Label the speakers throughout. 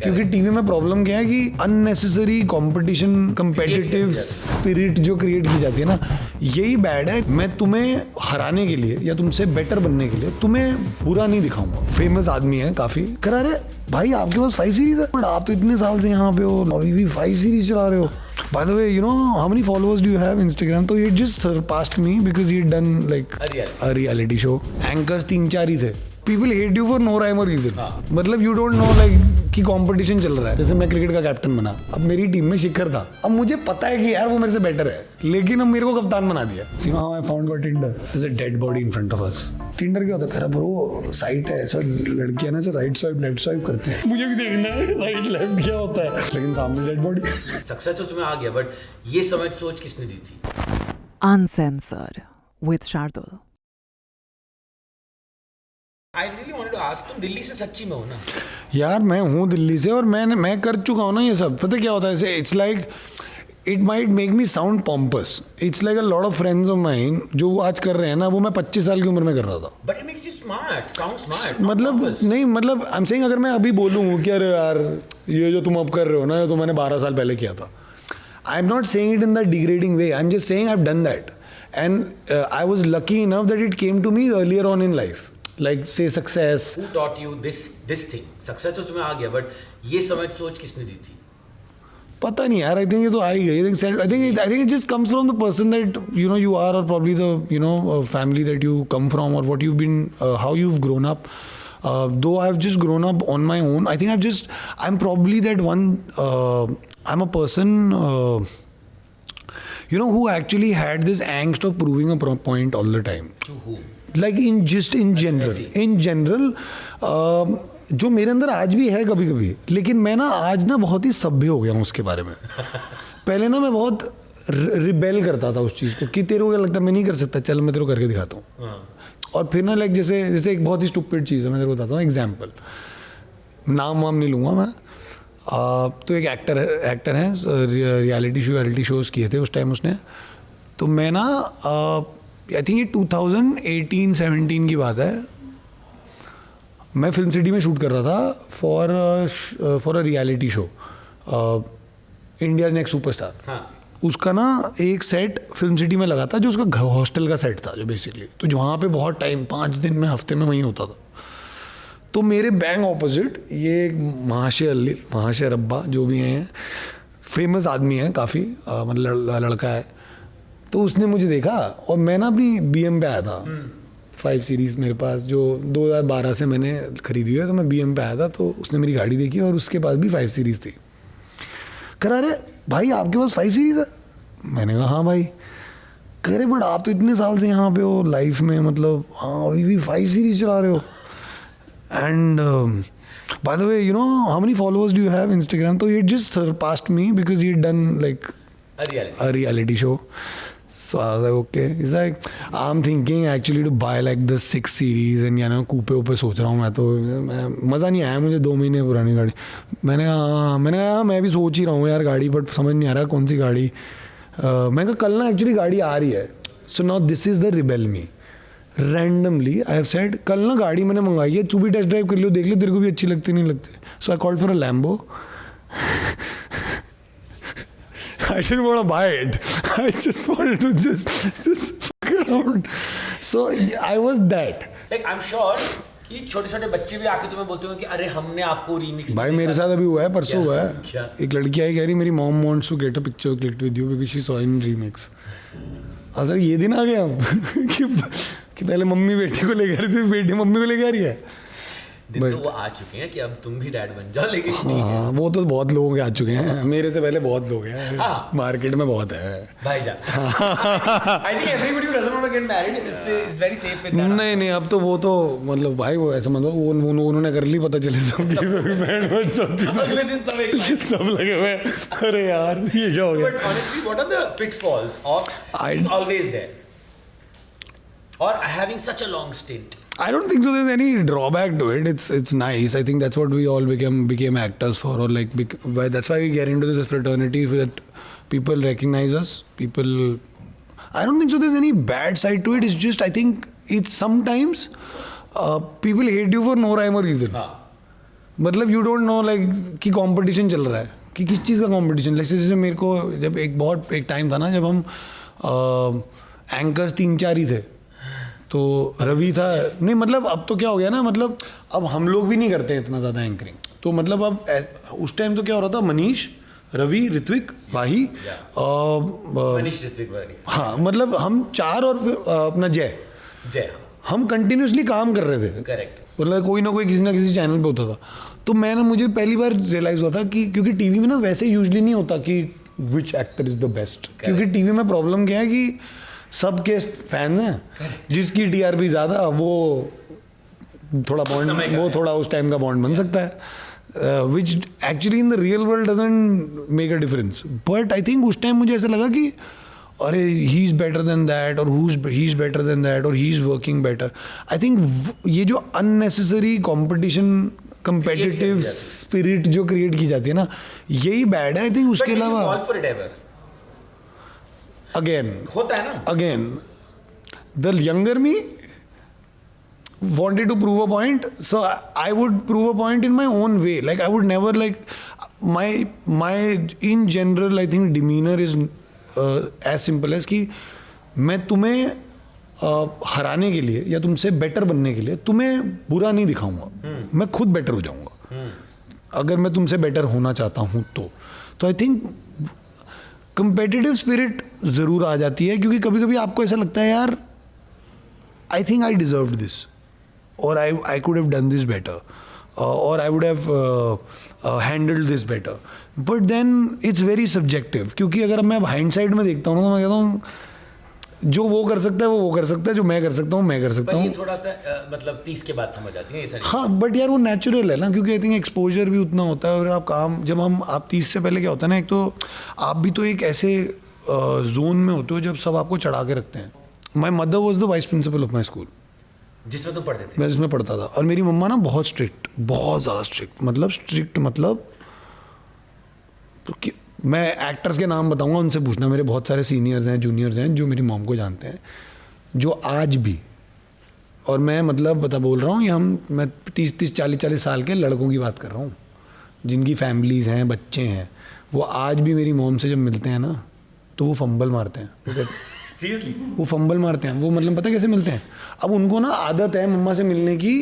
Speaker 1: क्योंकि टीवी में प्रॉब्लम क्या है कि अननेसेसरी कंपटीशन, कंपेटिटिव स्पिरिट जो क्रिएट की जाती है ना, यही बैड है। मैं तुम्हें हराने के लिए या तुमसे बेटर बनने के लिए तुम्हें बुरा नहीं दिखाऊंगा। फेमस आदमी है काफी, करा रहे भाई आपके पास 5 सीरीज है, बट आप तो इतने साल से यहाँ पे हो, अभी भी 5 सीरीज चला रहे हो। By the way, you know how many followers do you have Instagram? तो it just surpassed me because he had done like a reality show. Anchors 3-4 ही थे. People hate you for no rhyme or reason. मतलब you don't know like कि competition चल रहा है। जैसे मैं cricket का कैप्टन बना, अब मेरी टीम में शिखर था, अब मुझे पता है कि यार वो मेरे से बेटर है, लेकिन अब मेरे को कप्तान बना दिया। See how I found for Tinder? There's a dead body in front of us. Tinder क्या होता है? ब्रो साइट है, सर लड़कियां ना से राइट स्वाइप लेफ्ट स्वाइप करते हैं, मुझे भी देखना है राइट लेफ्ट क्या होता है, लेकिन सामने डेड बॉडी।
Speaker 2: सक्सेस तो तुम्हें आ गया, बट ये समझ सोच किसने दी थी?
Speaker 3: Uncensored with Shardul.
Speaker 2: I really wanted to ask, तुम दिल्ली से सच्ची में हो ना?
Speaker 1: यार मैं हूँ दिल्ली से और मैं कर चुका हूँ ना ये सब। पता क्या होता है, ऐसे it's like it might make me sound pompous, it's like a lot of friends of mine जो आज कर रहे हैं ना, वो मैं 25 साल की उम्र में कर रहा था।
Speaker 2: But it makes you smart, sound smart.
Speaker 1: मतलब नहीं, मतलब आई एम सेइंग अगर मैं अभी बोलूँ कि अरे यार ये जो तुम अब कर रहे हो ना, ये तो मैंने 12 साल पहले किया था, I am not saying it in the degrading way, I am just saying I have done that and I was lucky enough that it came to me earlier on in life, like say success.
Speaker 2: Who taught you this thing? Success तो तुम्हें आ गया, but ये समझ सोच किसने दी थी?
Speaker 1: पता नहीं यार, I think ये तो आ ही गई। I think it just comes from the person that you are, or probably the family that you come from, or what you've been, how you've grown up. Though I've just grown up on my own, I think I'm probably that one. I'm a person who actually had this angst of proving a point all the time.
Speaker 2: To whom?
Speaker 1: Like in general, जो मेरे अंदर आज भी है कभी कभी, लेकिन मैं ना आज ना बहुत ही सभ्य हो गया हूँ उसके बारे में। पहले ना मैं बहुत रिबेल करता था उस चीज़ को कि तेरे को क्या लगता है मैं नहीं कर सकता, चल मैं तेरे को करके दिखाता हूँ। और फिर ना लाइक जैसे एक बहुत ही स्टूपिड चीज़ है, मैं तेरे को बताता हूँ एग्जाम्पल, नाम वाम नहीं लूँगा मैं। तो एक एक्टर है, रियलिटी शोज़ किए थे उस टाइम उसने। तो मैं ना आई थिंक ये 2018-17 की बात है, मैं फिल्म सिटी में शूट कर रहा था for a reality show, India's next superstar. उसका ना एक सेट फिल्म सिटी में लगा था जो उसका हॉस्टल का सेट था, जो बेसिकली तो जो वहाँ पे बहुत टाइम 5 दिन में हफ्ते में वहीं होता था। तो मेरे बैंक ऑपोजिट ये महाशय रब्बा जो भी हैं, फेमस आदमी है काफ़ी, मतलब लड़का है। तो उसने मुझे देखा और मैं ना अपनी BM पे आया था, 5 सीरीज़ मेरे पास जो 2012 से मैंने खरीदी है, तो मैं BM पे आया था। तो उसने मेरी गाड़ी देखी और उसके पास भी 5 सीरीज़ थी। कह रहे भाई आपके पास 5 सीरीज़ है? मैंने कहा हाँ भाई। कह रहे बट आप तो इतने साल से यहाँ पे हो लाइफ में, मतलब हाँ अभी भी 5 सीरीज़ चला रहे हो। And by the way how many followers do you have Instagram? तो it just surpassed me because he done like a reality show. So I was like, okay. He's like, I'm thinking actually to buy like the 6 series and कूपे ऊपर सोच रहा हूँ मैं। तो मज़ा नहीं आया मुझे 2 महीने पुरानी गाड़ी। मैंने कहा मैं भी सोच ही रहा हूँ यार गाड़ी, बट समझ नहीं आ रहा कौन सी गाड़ी। मैं कहा कल ना एक्चुअली गाड़ी आ रही है। So now this is the rebel me. Randomly I have said कल ना गाड़ी मैंने मंगाई है, तू भी टेस्ट ड्राइव कर लियो, देख लो तेरे को भी अच्छी लगती नहीं लगती। So I called for a Lambo. I didn't want to buy it. I just wanted to just fuck around. So I was that.
Speaker 2: Like I'm sure कि छोटे-छोटे बच्चे भी आके तुम्हें बोलते हो कि अरे हमने आपको रीमिक्स।
Speaker 1: भाई मेरे साथ अभी हुआ है, परसों हुआ है।
Speaker 2: क्या? एक
Speaker 1: लड़की आई कह रही मेरी mom wants to get a picture clicked with you because she saw in remix. अगर ये दिन आ गया कि पहले मम्मी बेटी को लेकर थी, बेटी मम्मी को लेकर आ रही है।
Speaker 2: दिन तो वो आ चुके हैं कि अब तुम भी डैड बन जाओ, लेकिन
Speaker 1: हाँ वो तो बहुत लोग आ चुके हैं, मेरे से पहले बहुत लोग हैं। मार्केट में बहुत है
Speaker 2: भाईजान। I think everybody who doesn't want to get married is very safe with that.
Speaker 1: नहीं अब तो वो तो मतलब भाई वो ऐसा मतलब उन्होंने कर ली, पता चले सबकी
Speaker 2: अगले दिन
Speaker 1: सब लगे हुए अरे यार ये क्या हो गया।
Speaker 2: But honestly, what are the pitfalls of being always there or having such a long stint?
Speaker 1: I don't think so there's any drawback to it. It's nice. I think that's what we all became actors for, or like that's why we get into this fraternity, that people recognize us. I don't think so there's any bad side to it. It's just I think it's sometimes people hate you for no rhyme or reason. मतलब you don't know like कि competition चल रहा है कि किस चीज़ का competition. जैसे मेरे को जब एक टाइम था ना जब हम एंकर्स 3-4 ही थे, तो रवि था नहीं, मतलब अब तो क्या हो गया ना, मतलब अब हम लोग भी नहीं करते हैं इतना ज़्यादा एंकरिंग, तो मतलब अब उस टाइम तो क्या हो रहा था, मनीष, रवि, ऋत्विक, वाही,
Speaker 2: मनीष, ऋत्विक, वाही,
Speaker 1: हाँ मतलब हम 4 और अपना जय हम कंटिन्यूसली काम कर रहे थे।
Speaker 2: करेक्ट।
Speaker 1: मतलब कोई ना कोई किसी ना किसी चैनल पे होता था। तो मैं ना, मुझे पहली बार रियलाइज़ हुआ था कि क्योंकि टीवी में ना वैसे यूजली नहीं होता कि which actor is the best, क्योंकि टीवी में प्रॉब्लम क्या है कि सबके फैन हैं, जिसकी टीआरपी ज़्यादा वो थोड़ा बॉन्ड, वो थोड़ा उस टाइम का बॉन्ड बन सकता है, which actually in the real world doesn't make a difference. But I think उस टाइम मुझे ऐसा लगा कि अरे he is better than that, और he is better than that, और he is working better. I think ये जो अननेसेसरी कॉम्पिटिशन, कंपेटिटिव स्पिरिट जो क्रिएट की जाती है ना, यही बैड है। आई थिंक उसके अलावा अगेन
Speaker 2: होता है ना,
Speaker 1: again the younger me wanted to prove a point, so I would prove a point in my own way. Like I would never like my in general I think demeanor is as simple as कि मैं तुम्हें हराने के लिए या तुमसे better बनने के लिए तुम्हें बुरा नहीं दिखाऊंगा, मैं खुद बेटर हो जाऊंगा अगर मैं तुमसे बेटर होना चाहता हूँ तो आई थिंक कंपेटिटिव स्पिरिट ज़रूर आ जाती है, क्योंकि कभी कभी आपको ऐसा लगता है यार I think I deserved this, or I could have done this better, or I would have handled this better. But then it's very subjective, क्योंकि अगर मैं हाइंडसाइड में देखता हूँ ना, तो मैं कहता हूँ जो वो कर सकता है वो कर सकता है, जो मैं कर सकता हूँ मैं कर सकता हूँ।
Speaker 2: थोड़ा सा मतलब 30 के बाद समझ आती है ये सारी।
Speaker 1: हाँ बट यार वो नेचुरल है ना, क्योंकि आई थिंक एक्सपोजर भी उतना होता है, और आप काम जब आप 30 से पहले क्या होता है ना, एक तो आप भी तो एक ऐसे जोन में होते हो जब सब आपको चढ़ा के रखते हैं। My mother was the vice principle of my school,
Speaker 2: जिसमें तुम पढ़ते थे।
Speaker 1: मैं जिसमें पढ़ता था, और मेरी मम्मा ना बहुत स्ट्रिक्ट, बहुत ज़्यादा स्ट्रिक्ट मतलब मैं एक्टर्स के नाम बताऊंगा, उनसे पूछना, मेरे बहुत सारे सीनियर्स हैं, जूनियर्स हैं जो मेरी मॉम को जानते हैं, जो आज भी, और मैं मतलब बोल रहा हूँ, मैं 30 40 साल के लड़कों की बात कर रहा हूँ जिनकी फैमिलीज़ हैं, बच्चे हैं, वो आज भी मेरी मॉम से जब मिलते हैं ना तो वो फंबल मारते हैं।
Speaker 2: सीरियसली
Speaker 1: वो फंबल मारते हैं, वो मतलब पता है कैसे मिलते हैं, अब उनको ना आदत है मम्मा से मिलने की,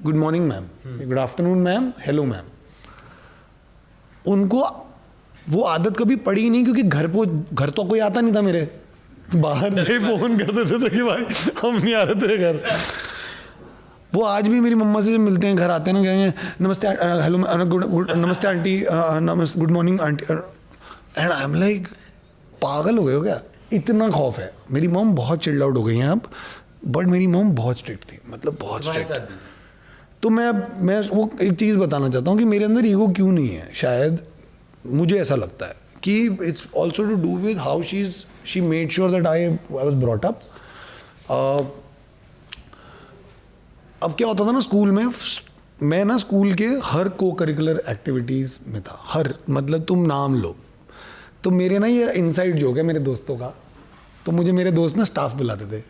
Speaker 1: good morning ma'am, good afternoon ma'am, hello ma'am, उनको वो आदत कभी पड़ी नहीं, क्योंकि घर तो कोई आता नहीं था मेरे, बाहर से फोन कर देते थे कि भाई हम नहीं आ रहे थे घर। वो आज भी मेरी मम्मा से जब मिलते हैं, घर आते हैं ना, कहेंगे नमस्ते हेलो नमस्ते aunty, good morning aunty, and I am like पागल हो गए हो क्या, इतना खौफ है। मेरी मॉम बहुत चिल्ड आउट हो गई हैं अब, बट मेरी मॉम बहुत स्ट्रिक्ट थी, मतलब बहुत स्ट्रिक्ट। तो मैं वो एक चीज़ बताना चाहता हूँ कि मेरे अंदर ईगो क्यों नहीं है, शायद मुझे ऐसा लगता है कि it's also to do with how she made sure that I was brought up. अब क्या होता था ना स्कूल में, मैं ना स्कूल के हर को करिकुलर एक्टिविटीज़ में था, हर मतलब तुम नाम लो, तो मेरे ना ये इनसाइड जोक है मेरे दोस्तों का, तो मुझे मेरे दोस्त ना स्टाफ बुलाते थे,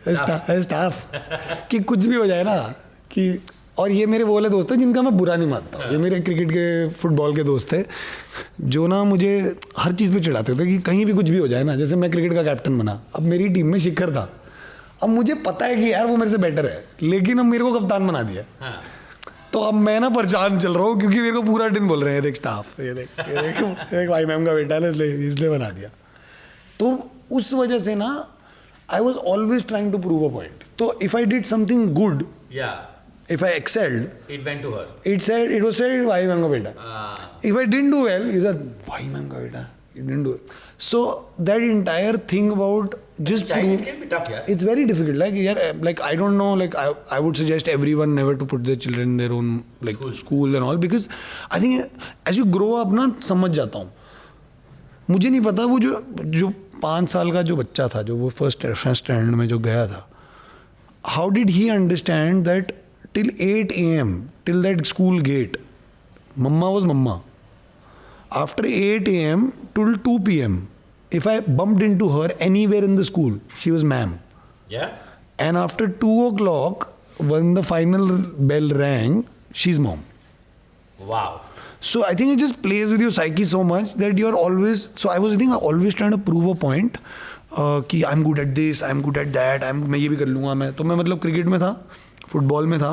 Speaker 1: स्टाफ कि कुछ भी हो जाए ना कि, और ये मेरे वो वाले दोस्त हैं जिनका मैं बुरा नहीं मानता, ये मेरे क्रिकेट के फुटबॉल के दोस्त थे जो ना मुझे हर चीज़ पे चिढ़ाते थे कि कहीं भी कुछ भी हो जाए ना, जैसे मैं क्रिकेट का कैप्टन बना, अब मेरी टीम में शिखर था, अब मुझे पता है कि यार वो मेरे से बेटर है, लेकिन अब मेरे को कप्तान बना दिया। हाँ। तो अब मैं ना परेशान चल रहा हूँ, क्योंकि मेरे को पूरा दिन बोल रहे हैं देख स्टाफ, ये देख भाई मैम का बेटा है इसलिए बना दिया। तो उस वजह से ना I was always trying to prove a point, तो if I did something good, if I excelled,
Speaker 2: it went to her.
Speaker 1: It was said, why ma'am का बेटा. If I didn't do well, you said, why ma'am का बेटा, you didn't do it. So that entire thing about just
Speaker 2: it can be tough, yeah.
Speaker 1: It's very difficult. Like I don't know. Like I would suggest everyone never to put their children in their own like school and all, because I think as you grow up ना समझ जाता हूँ. मुझे नहीं पता वो जो 5 साल का जो बच्चा था, जो वो फर्स्ट स्टैंडर्ड में जो गया था, how did he understand that till 8 a.m. till that school gate, Mamma was Mamma. After 8 a.m. till 2 p.m. if I bumped into her anywhere in the school, she was ma'am.
Speaker 2: Yeah.
Speaker 1: And after 2 o'clock, when the final bell rang, she's mom.
Speaker 2: Wow.
Speaker 1: So I think it just plays with your psyche so much that you're always. So I was always trying to prove a point कि I'm good at this, I'm good at that, मैं ये भी कर लूँगा मैं. तो मैं मतलब क्रिकेट में था, फुटबॉल में था,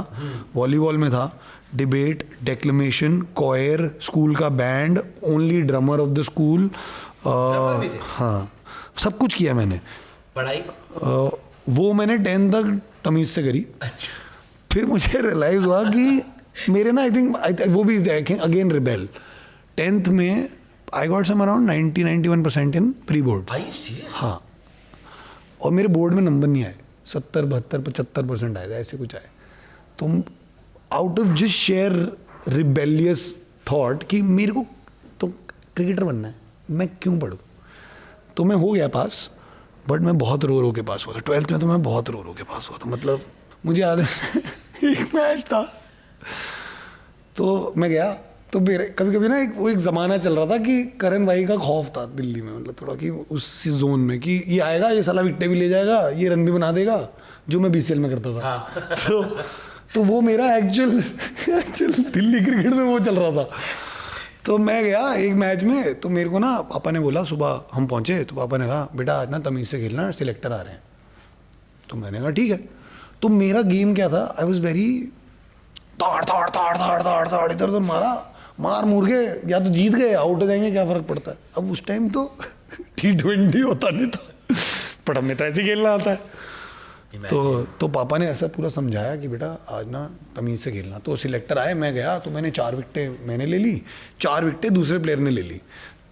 Speaker 1: वॉलीबॉल में था, डिबेट, डेक्लेमेशन, कोयर, स्कूल का band, only drummer of the school. हाँ, सब कुछ किया मैंने.
Speaker 2: पढ़ाई
Speaker 1: वो मैंने 10th तक तमीज़ से करी.
Speaker 2: अच्छा.
Speaker 1: फिर मुझे रियलाइज़ हुआ कि मेरे ना आई थिंक वो भी अगेन रिबेल. 10th में I got some around 90-91% in pre board.
Speaker 2: Are you serious?
Speaker 1: हाँ, और मेरे बोर्ड में नंबर नहीं आए. 70-72-75% आए थे, ऐसे कुछ आए. तो out of just share rebellious thought कि मेरे को तो क्रिकेटर बनना है, मैं क्यों पढ़ूँ. तो मैं हो गया पास, बट मैं बहुत रो के पास हुआ था. 12th में तो मैं बहुत रो के पास हुआ था. मतलब मुझे याद है एक मैच था, तो मैं गया. तो मेरे कभी कभी ना एक ज़माना चल रहा था कि करण भाई का खौफ था दिल्ली में, मतलब थोड़ा कि उस जोन में कि ये आएगा, ये साला विकेट भी ले जाएगा, ये रन भी बना देगा, जो मैं BCL में करता था. हाँ. तो वो मेरा एक्चुअल दिल्ली क्रिकेट में वो चल रहा था. तो मैं गया एक मैच में, तो मेरे को ना पापा ने बोला, सुबह हम पहुँचे तो पापा ने कहा बेटा आज ना तमीज़ से खेलना, सिलेक्टर आ रहे हैं. तो मैंने कहा ठीक है. तो मेरा गेम क्या था, आई वॉज वेरी ताड़ इधर उधर मार मुर के, या तो जीत गए, आउट हो जाएंगे, क्या फ़र्क पड़ता है. अब उस टाइम तो T20 होता नहीं था, बट हमें तो ऐसे खेलना आता है. तो पापा ने ऐसा पूरा समझाया कि बेटा आज ना तमीज़ से खेलना. तो सिलेक्टर आए, मैं गया, तो मैंने 4 विकेटें मैंने ले ली, 4 विकेटें दूसरे प्लेयर ने ले ली.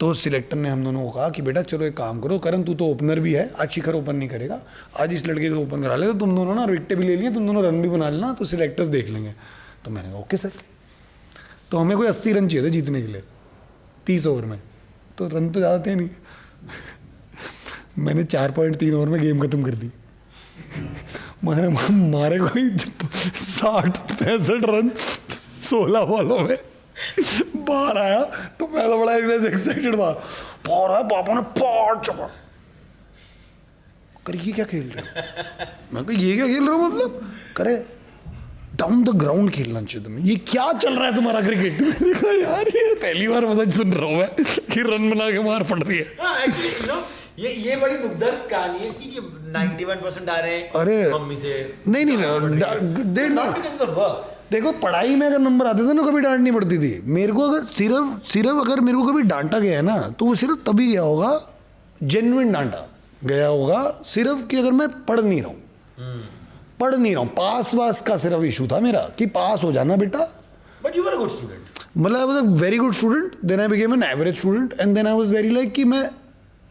Speaker 1: तो सिलेक्टर ने हम दोनों को कहा कि बेटा चलो एक काम करो, करण तू तो ओपनर भी है, आज शिखर ओपन नहीं करेगा, आज इस लड़के को ओपन करा ले, तो तुम दोनों ना विकेटें भी ले लिए, तुम दोनों रन भी बना लेना, तो सिलेक्टर्स देख लेंगे. तो मैंने कहा ओके सर. तो हमें कोई 80 रन चाहिए थे जीतने के लिए 30 ओवर में, तो रन तो ज़्यादा थे नहीं. मैंने 4.3 ओवर में गेम खत्म कर दी. मारे कोई 60-65 रन 16 बॉलों में. बाहर आया तो मैं तो बड़ा एक्साइटेड था. बाहर आया, पापा ने पार चपा कर, ये क्या खेल रहे हो. मैं कहा ये क्या खेल रहे हो, मतलब करे डाउन द ग्राउंड खेलना चाहिए तुम्हें, ये क्या चल रहा है तुम्हारा क्रिकेट. मैंने कहा यार ये पहली बार पता सुन रहा हूँ मैं कि रन बना के मार पड़ रही है.
Speaker 2: एक्चुअली यू नो ये बड़ी दुखदर्द कहानी है इसकी कि 91% आ रहे हैं. अरे मम्मी से नहीं
Speaker 1: देखो पढ़ाई में अगर नंबर आते थे ना, कभी डांट नहीं पड़ती थी मेरे को. अगर सिर्फ अगर मेरे को कभी डांटा गया है ना, तो वो सिर्फ तभी गया होगा, जेन्युइन डांटा गया होगा, सिर्फ कि अगर मैं पढ़ नहीं रहा हूँ, पास वास का सिर्फ इशू था मेरा कि पास हो जाना बेटा.
Speaker 2: But you were a good student.
Speaker 1: मतलब I was a very good student, then I became an average student, and then I was very like कि मैं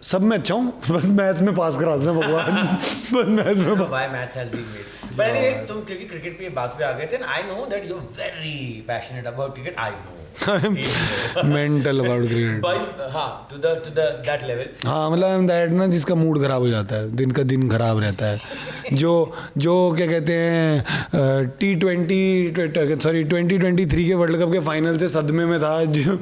Speaker 1: सब में अच्छा हूँ, बस मैथ्स में पास करा देना भगवान. बस मैथ्स में.
Speaker 2: Why maths has been made. But anyway तुम क्योंकि क्रिकेट पे बात पे आ गए थे, I know that you are very passionate about cricket. I know
Speaker 1: mental about cricket.
Speaker 2: But हाँ टू द दैट लेवल.
Speaker 1: हाँ मतलब दैट ना जिसका मूड खराब हो जाता है, दिन का दिन खराब रहता है, जो क्या कहते हैं T20 के वर्ल्ड कप के फाइनल से सदमे में था, जो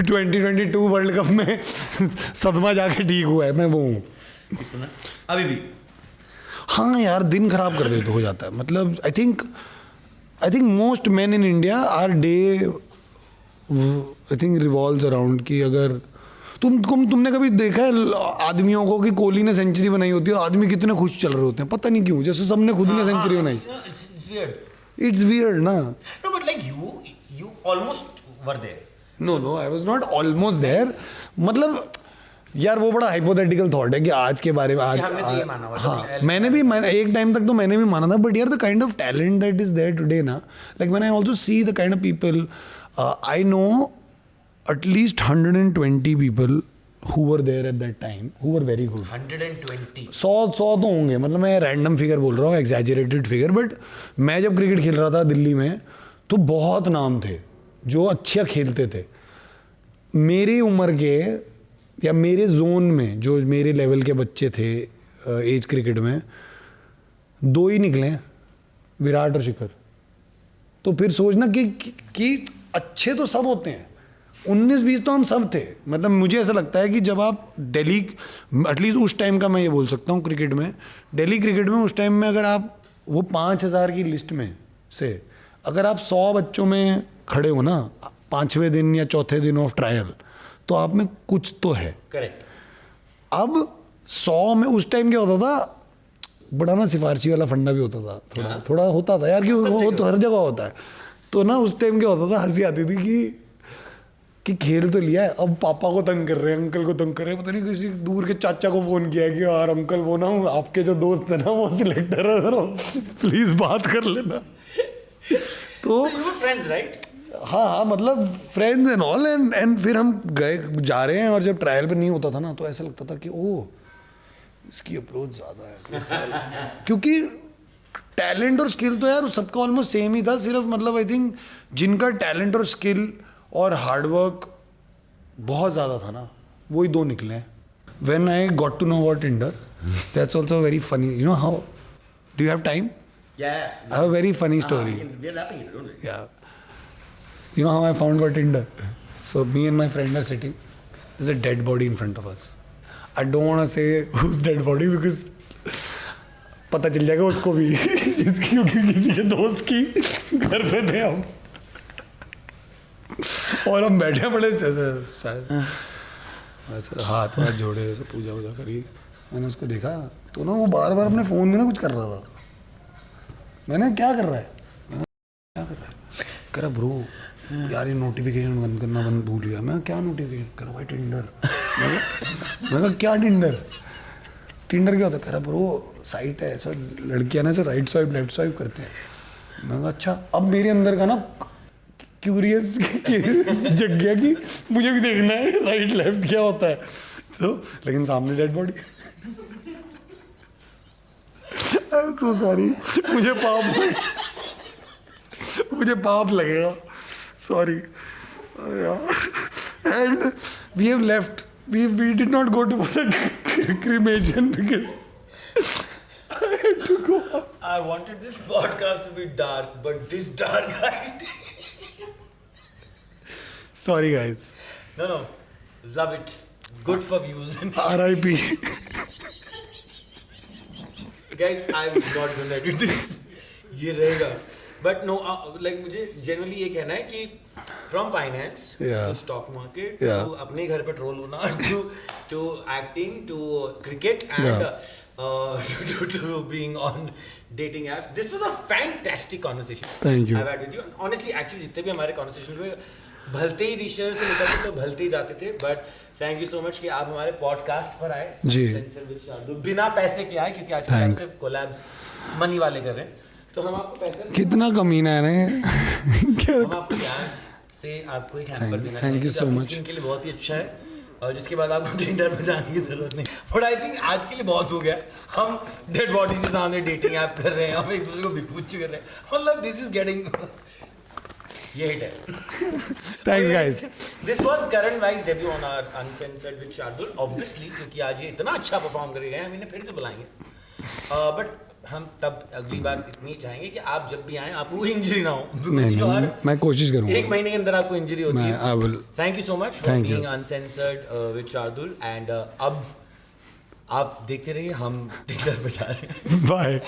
Speaker 1: 2022 वर्ल्ड कप में सदमा जाके ठीक हुआ है, मैं वो हूँ
Speaker 2: अभी भी.
Speaker 1: हाँ यार दिन खराब कर देते हो जाता है. मतलब I think most man in India are day I think revolves around कि अगर तुमने कभी देखा है आदमियों को कि कोहली ने सेंचुरी बनाई होती है, आदमी कितने खुश चल रहे होते हैं, पता नहीं क्यों, जैसे सबने खुद ने सेंचुरी बनाई. इट्स वियर्ड ना.
Speaker 2: No but like you almost were there.
Speaker 1: No I was not almost there. मतलब यार वो बड़ा हाइपोथेटिकल थॉट है कि आज के बारे में हाँ मैंने भी एक टाइम तक तो मैंने भी माना था, बट यार the kind of talent that is there today ना, like when I also see the kind of people, I know at least 120 people who were there at that time who were very good.
Speaker 2: 120
Speaker 1: 100 तो होंगे. मतलब मैं random figure बोल रहा हूँ, exaggerated figure, but मैं जब क्रिकेट खेल रहा था दिल्ली में तो बहुत नाम थे जो अच्छा खेलते थे. मेरी उम्र के या मेरे जोन में जो मेरे लेवल के बच्चे थे एज क्रिकेट में, 2 ही निकले, विराट और शिखर. तो फिर सोचना कि अच्छे तो सब होते हैं, 19-20 तो हम सब थे. मतलब मुझे ऐसा लगता है कि जब आप दिल्ली, एटलीस्ट उस टाइम का मैं ये बोल सकता हूँ क्रिकेट में, दिल्ली क्रिकेट में उस टाइम में अगर आप वो 5000 की लिस्ट में से अगर आप 100 बच्चों में खड़े हो ना, 5वें दिन या चौथे दिन ऑफ ट्रायल, तो आप में कुछ तो है।
Speaker 2: करेक्ट।
Speaker 1: अब 100 में उस टाइम क्या होता था, बड़ा ना सिफारशी वाला फंडा भी होता था, थोड़ा होता था यार, कि वो तो हर जगह होता है। तो ना उस टाइम क्या होता था, हंसी आती थी कि खेल तो लिया है, अब पापा को तंग कर रहे हैं, अंकल को तंग कर रहे हैं, पता नहीं किसी दूर के चाचा को फ़ोन किया कि यार अंकल वो ना आपके जो दोस्त है ना वो सिलेक्टर है, प्लीज़ बात कर लेना। तो
Speaker 2: फ्रेंड्स राइट?
Speaker 1: हाँ, मतलब फ्रेंड्स एंड ऑल, एंड फिर हम गए जा रहे हैं, और जब ट्रायल पे नहीं होता था ना तो ऐसा लगता था कि ओह इसकी अप्रोच ज़्यादा है क्योंकि टैलेंट और स्किल तो यार सबका ऑलमोस्ट सेम ही था, सिर्फ मतलब आई थिंक जिनका टैलेंट और स्किल और हार्डवर्क बहुत ज़्यादा था ना, वही दो निकले हैं। When I got to know about Tinder, that's also very funny, you know how, do you have time?
Speaker 2: Yeah.
Speaker 1: I have a very funny story.
Speaker 2: We're wrapping it, don't we?
Speaker 1: Yeah. You know how I found about Tinder? So me and my friend are sitting. There's a dead body in front of us. I don't want to say whose dead body because पता चल जाएगा उसको भी जिसकी क्योंकि किसी के दोस्त की घर पे थे हम, और हम बैठे बड़े ऐसे हाथ जोड़े, ऐसे पूजा वूजा करी। मैंने उसको देखा तो ना वो बार बार अपने फ़ोन में ना कुछ कर रहा था। मैंने क्या कर रहा है, क्या कर रहा है, कह रहा ब्रो यार ये नोटिफिकेशन बंद करना भूल गया। मैं क्या नोटिफिकेशन कर भाई, टिंडर। मैं कहा क्या टिंडर, टिंडर क्या होता है? कह रहा ब्रो साइट है ऐसा, लड़कियां ना ऐसे राइट स्वाइप लेफ्ट स्वाइप करते हैं। मैं कहा अच्छा। अब मेरे अंदर का ना क्यूरियस जग गया कि मुझे भी देखना है राइट लेफ्ट क्या होता है। तो लेकिन सामने dead body. I am so sorry, मुझे पाप लगेगा, sorry. And we have left, we did not go to the cremation because I had to go.
Speaker 2: I wanted this podcast to be dark, but this dark guy.
Speaker 1: Sorry guys.
Speaker 2: No, love it. Good for views.
Speaker 1: R.I.P.
Speaker 2: Guys, I'm not gonna edit this. ये रहेगा. But no, like मुझे generally ये कहना है कि from finance to stock market to अपने घर पे ट्रोल होना to acting to cricket and to being on dating apps. This was a fantastic conversation.
Speaker 1: Thank you.
Speaker 2: I've had with you. Honestly, actually जितने भी हमारे conversations हुए भलते ही रिश्ते से निकलते तो भलते ही जाते थे, but thank you so much कि आप हमारे podcast पर आए
Speaker 1: जी,
Speaker 2: बिना पैसे के आए, क्योंकि आजकल हम सिर्फ कोलैब्स मनी वाले कर रहे हैं, तो हम आपको पैसे
Speaker 1: कितना कमीना है ना
Speaker 2: हम आपको प्यार से आपको एक हैम्पर देना चाहिए।
Speaker 1: Thank you so much.
Speaker 2: Skin के लिए बहुत ही अच्छा है, और जिसके बाद आपको टिंडर पे जाने की जरूरत नहीं। बट आई थिंक आज के लिए बहुत हो गया, हम डेड बॉडी के सामने डेटिंग ऐप कर रहे हैं, हम एक दूसरे को भिपूछ कर रहे हैं, मतलब दिस इज गेटिंग ये हिट है।
Speaker 1: Thanks guys.
Speaker 2: This was Karan wise debut on our uncensored with Shardul, obviously क्योंकि आज ये इतना अच्छा परफॉर्म करके गए, हम इन्हें फिर से बुलाएंगे, बट हम तब अगली बार इतनी चाहेंगे कि आप जब भी आए आपको इंजरी ना हो।
Speaker 1: नहीं, मैं कोशिश करूंगा।
Speaker 2: 1 महीने के अंदर आपको इंजरी होती है।
Speaker 1: I will.
Speaker 2: Thank you so much for being uncensored with Shardul, and अब आप देखते रहिए हम टिंडर पे जा रहे हैं।
Speaker 1: बाय।